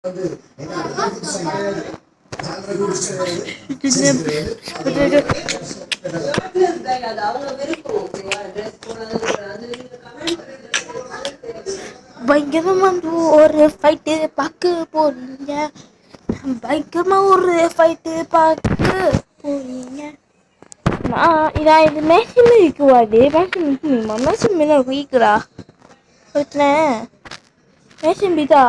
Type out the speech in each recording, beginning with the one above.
பயங்கரமா ஒரு ஃபைட்டு பார்க்க போறீங்க. பயங்கரமா ஒரு ஃபைட்டு பார்க்க போறீங்க. இதான் இது மேஷின் இருக்குவாது. மேஷின் மேலே வீக்குறா மேஷின் பீதா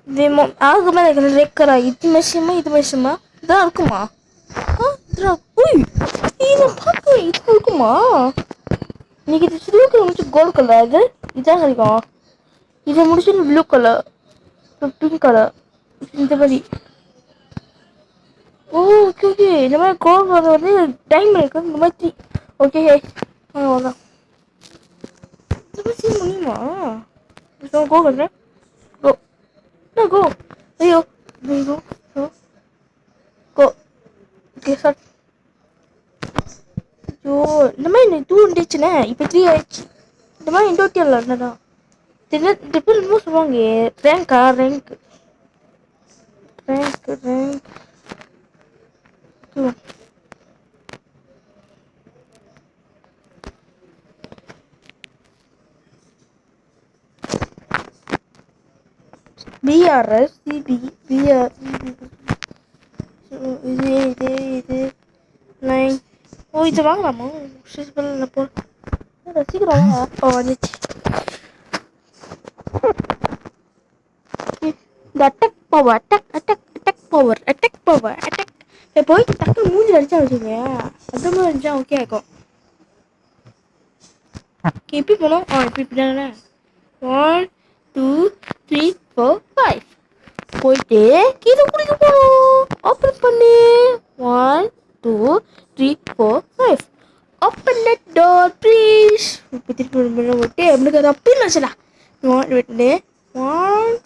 இது ஆகுமா ரெக்கரா இது மெஷிமா இதான் இருக்குமா? இது பார்க்க இது இருக்குமா? இன்னைக்கு இது ப்ளூ கலர் முடிச்சு கோல்ட் கலர். இதுதான் கிடைக்கும். இதை முடிச்சு ப்ளூ கலர், பிங்க் கலர், இந்த மாதிரி. Okay okay. இந்த மாதிரி கோல்ட் கலர் வந்து டைம் இருக்கு. இந்த மாதிரி ஓகே. அவ்வளோதான். இந்த மாதிரி செய்ய முடியுமா? கோ பண்ணுறேன். கோ கோ. ஐயோ ஐயோ கோ. Okay sir. ஐயோ இந்த மாதிரி எனக்கு 2 இருந்துச்சுண்ணே. இப்போ 3 ஆயிடுச்சு. இந்த மாதிரி இண்டோட்டியல் என்னடா டிஃபரெண்ட் என்னமோ சொல்லுவாங்க. ரேங்க் பிஆர்எஸ் சிபி பிஆர் இது 9. ஓ இது வாங்கலாமா? போ சீக்கிரம் வாங்க. ஓ வந்துச்சு. இந்த அட்டாக் பவர் போய் டக்குனு மூஞ்சி அடிச்சா வச்சுங்க. அந்த மாதிரி இருந்துச்சா ஓகே ஆகும். எப்படி போனோம்? இப்படி தானே. 1 2 3 4 5 போயிட்டு கீழே குடிக்க போகணும். ஓப்பன் பண்ணு. 1 2 3 4 5 ஓப்பன் தட் டோர் ப்ளீஸ். இப்போ திருப்பி விட்டு எப்படி அது அப்படி நினச்சலா. 1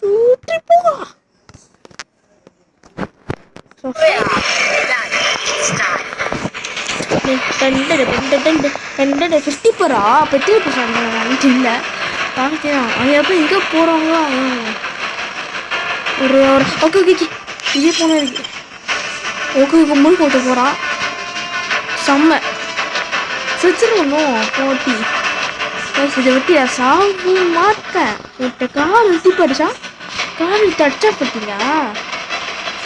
2 3 போகா. போறா பெட்ரோல் இல்லை அப்போ எங்கே போகிறாங்களோ ஒரு ஓகே ஓகே இதே போன இருக்கு. ஓகே முழு போட்டு போகிறான். செம்ம செத்துருவணும் போட்டி. இதை விட்டு சாகு மாட்டேன். விட்ட கார் இழுத்தி படிச்சா கார் இழுத்து அடிச்சா பார்த்தீங்க.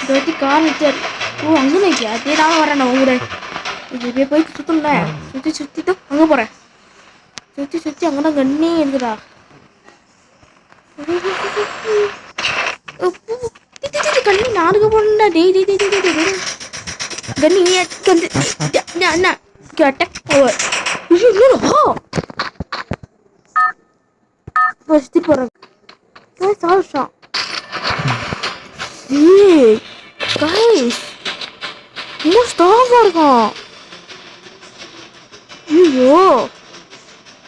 இதை வச்சு கார் இழுத்து ஓ அங்கே நிற்க அதே நானும் வரேன். நான் கூட இது போய் சுத்தல சுற்றிட்டு அங்கே போகிறேன். சுற்றி அங்கே தான் கண்ணே இருக்குதா. கண்ணி நானுக்கு போனா கண்ணி அண்ணா அட்டாக் பவர் சுற்றி போகிறேன். சால்ஷா கைஸ் இன்னும் ஸ்ட்ராங்கா இருக்கான். ஐயோ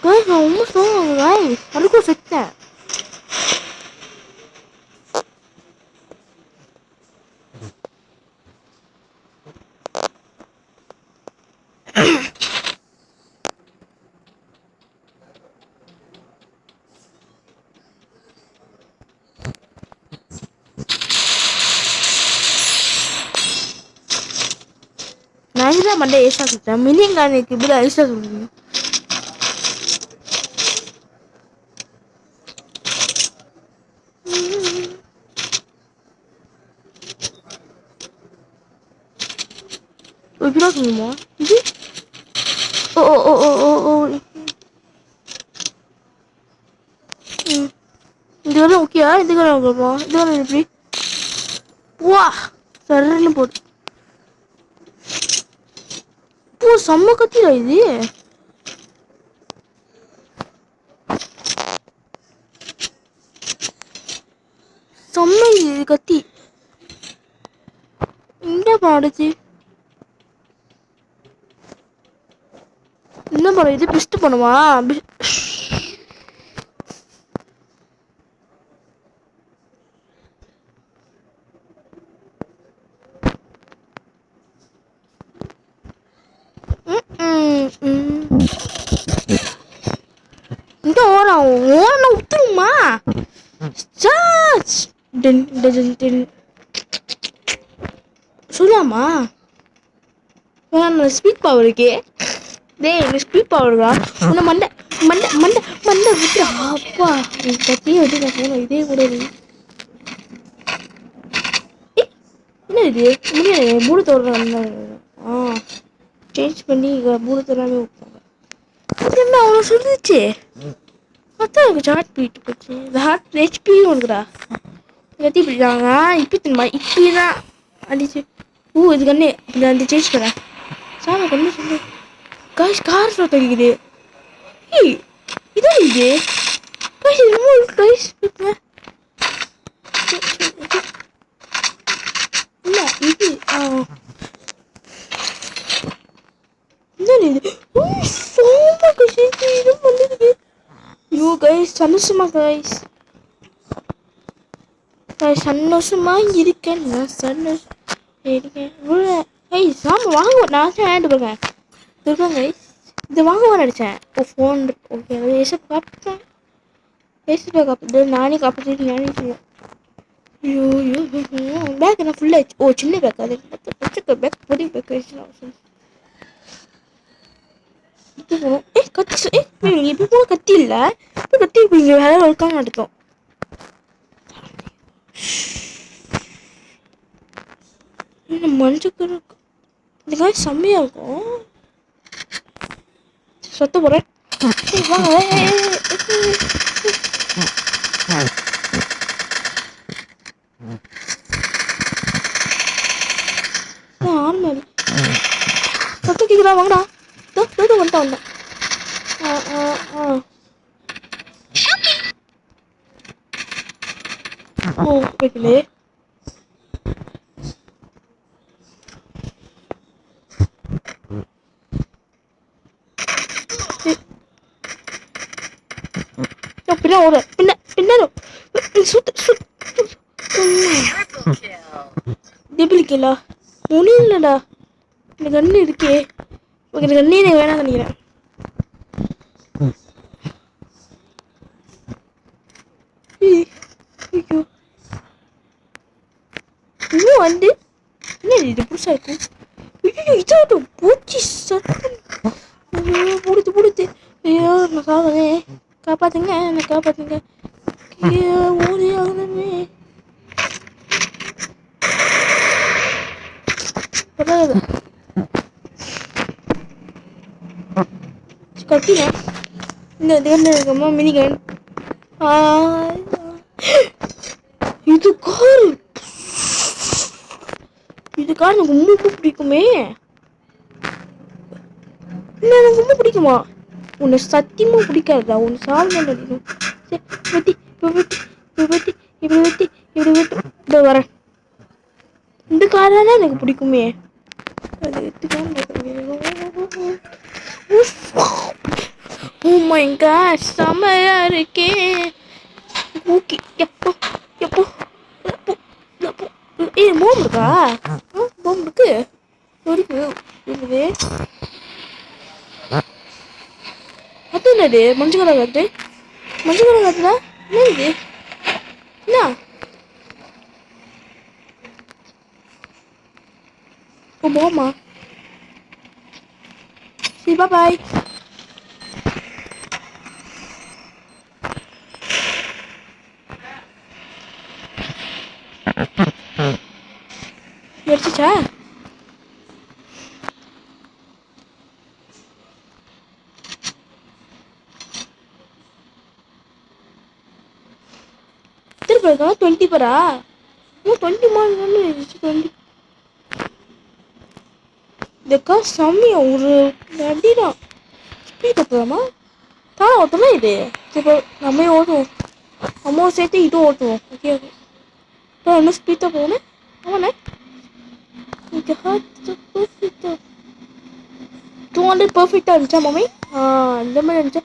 கைஸ் நான் ரொம்ப ஸ்ட்ராங் கைஸ். அதுக்கும் செத்தேன். நான் தான் மண்டே ஐஸா சுத்தேன். மினிங் காணிக்கு இப்படி ஐஸா சொல்லுங்க. இப்படிதான் சொல்லுமா இது? இது வந்து ஓகேயா? இதுக்கான ஓகேமா? இதுக்கான எப்படி வா சரன்னு போட்டு செம்ம கத்திரா இது. செம்ம இது கத்தி இந்த பாடுச்சு. என்ன பண்ண இது பிஸ்ட் பண்ணுமா? இந்த ஓரம் விட்டுருமா? சார்ஜ் சொல்லாமா ஸ்பீட் பவர் இருக்கே டேய் எனக்கு ஸ்பீட் பவர்டா உன்னை மண்டை மண்டை மண்டை மண்டை விட்டு அப்பா நீ கத்தியே வச்சு நான் போனேன் இதே கூட என்ன இது முடியாது மூணு தோடுறாங்க சேஞ்ச் பண்ணி மூணு தோறாமே வைப்பாங்க என்ன அவ்வளோ சொல்லிச்சு அதான் எனக்கு சார்ட் போயிட்டு போச்சு இந்த ஹார்ட் ஹெச்பியும் இருக்குடா கத்தி பிடிச்சாங்க இப்போ தெரியுமா இப்படி தான் அடிச்சு இது கண்ணு இப்படி அந்த சேஞ்ச் பண்ணேன் சாமி கண்ணு சொல்லு காய்ஸ் கார் ஸ்டார்ட் அடிக்குது ஏய் இதான் இது காய்ஸ் இது காய்ஸ் இல்ல இது என்ன இது சோமா காய்ஸ் இது வந்துருக்கு ஐயோ காய்ஸ் சந்தோஷமா காய்ஸ் சந்தோஷமா இருக்கேன் நான் சந்தோஷம் இருக்கேன் ஏய் சாமி வாங்க நான் ஹேண்ட் போங்க இருக்காங்க இது வாங்குவான்னு நினச்சேன் ஃபோன் ஓகே ஏசப் காப்பிட்டேன் ஏசப்பா காப்பிட்டு நானே காப்பிட்டு நானே செய்யும் ஐயோ ஐயோ பேக் என்ன ஃபுல்லாகிடுச்சு சின்ன பேக் அது பச்சை பேக் பெரிய பேக் ஆயிடுச்சு இது போகணும் கத்தி இப்போ போனால் கத்தி இல்லை இப்போ கத்தி இப்போ இங்கே வேலை இருக்காங்க நடக்கும் மஞ்சள் இந்த காய் செம்மையாக இருக்கும் சொத்த போகிறேன் வாங்க ஆர்மர் சொத்த கேட்குறா வாங்கடா வந்தேன் கேட்கலே பின்ன ஒரு பின்னாடி டெபிளிக்கலா ஒன்றும் இல்லைடா இந்த கண்ணு இருக்கே இந்த கண்ணே எனக்கு வேணாம் நினைக்கிறேன் ஐயோ இன்னும் வந்து என்ன இது புதுசாக இருக்கும் ஐயோ இதாட்டும் பூச்சி சத்தம் புடுத்து ஐயோ நான் சாதனே காப்பாத்துங்க என்னை காப்பாத்துங்க ஓடி ஆகணுமே கத்தினா இந்த கண்ணு இருக்கம்மா மினிகன் இது கார் எனக்கு ரொம்ப பிடிக்குமே எனக்கு ரொம்ப பிடிக்குமா உன்னை சத்தியமா பிடிக்காதா உன்னை சாதனை அடிக்கும் சரி இப்படி வரேன் இந்த கார் தானே எனக்கு பிடிக்குமே அது ஓ மை காட் செமையா இருக்கே ஓகே எப்போ போம் இருக்கா போம் இருக்கு இருக்குது அது என்னது மஞ்சள் கலர் காத்து என்ன இது என்ன போமா சரி பாய் எடுத்துச்சா திருப்பி 20 பரா 20 மாதிரி 20 இதுக்கா செம்மையா ஒரு அடிதான் ஸ்பீட் ஓட்டுலாமா தானே ஓட்டலாம் இது இப்போ நம்ம ஓட்டுவோம் அம்மாவை சேர்த்து இதுவும் ஓட்டுவோம் ஓகே இப்போ இன்னும் ஸ்பீடாக போகணும் ஆமாண்ணே இங்கே பர்ஃபெக்டாக 200 பர்ஃபெக்டாக இருந்துச்சா மம்மி இந்த மாதிரி இருந்துச்சா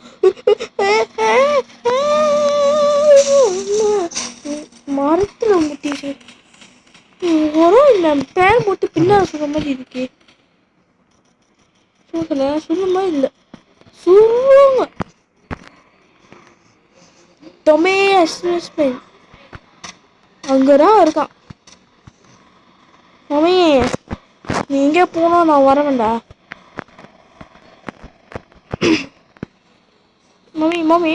மரத்தில் முட்டிச்சு வரும் இல்லை பேர் போட்டு பின்னால் சொல்கிற மாதிரி இருக்கே சொல்ல மாதிரி இல்லை சொல்லுவாங்க டொமே அசிஸ்மெண்ட் அங்கதான் இருக்கான். மம்மி நீ எங்கே போனோம், நான் வரவேண்டா. மம்மி மம்மி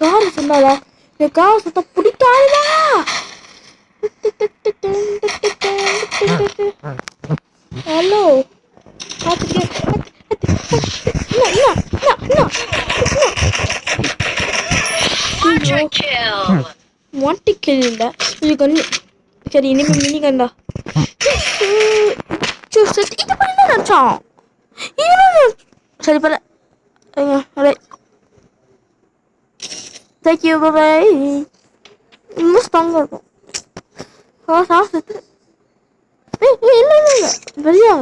கார் சொன்னாடா, என் கார் சுத்த பிடிக்காதா. ஹலோ வாட்டி கில் இல்ல இது கண்ணு. சரி இனிமே மினி கண்டா இது பண்ண நினச்சான். சரி பல தேங்க்யூ பாய். இன்னும் ஸ்ட்ராங்காக இருக்கும். சாப்பிட்டு இல்லை இல்லை இல்லை பெரியா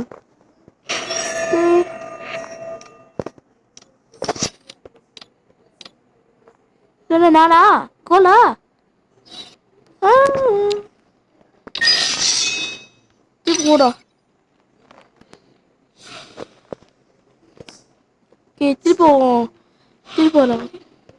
இல்லை நானா கோலா கூடா திருப்பி போவோம் திருப்பி போகலாம்.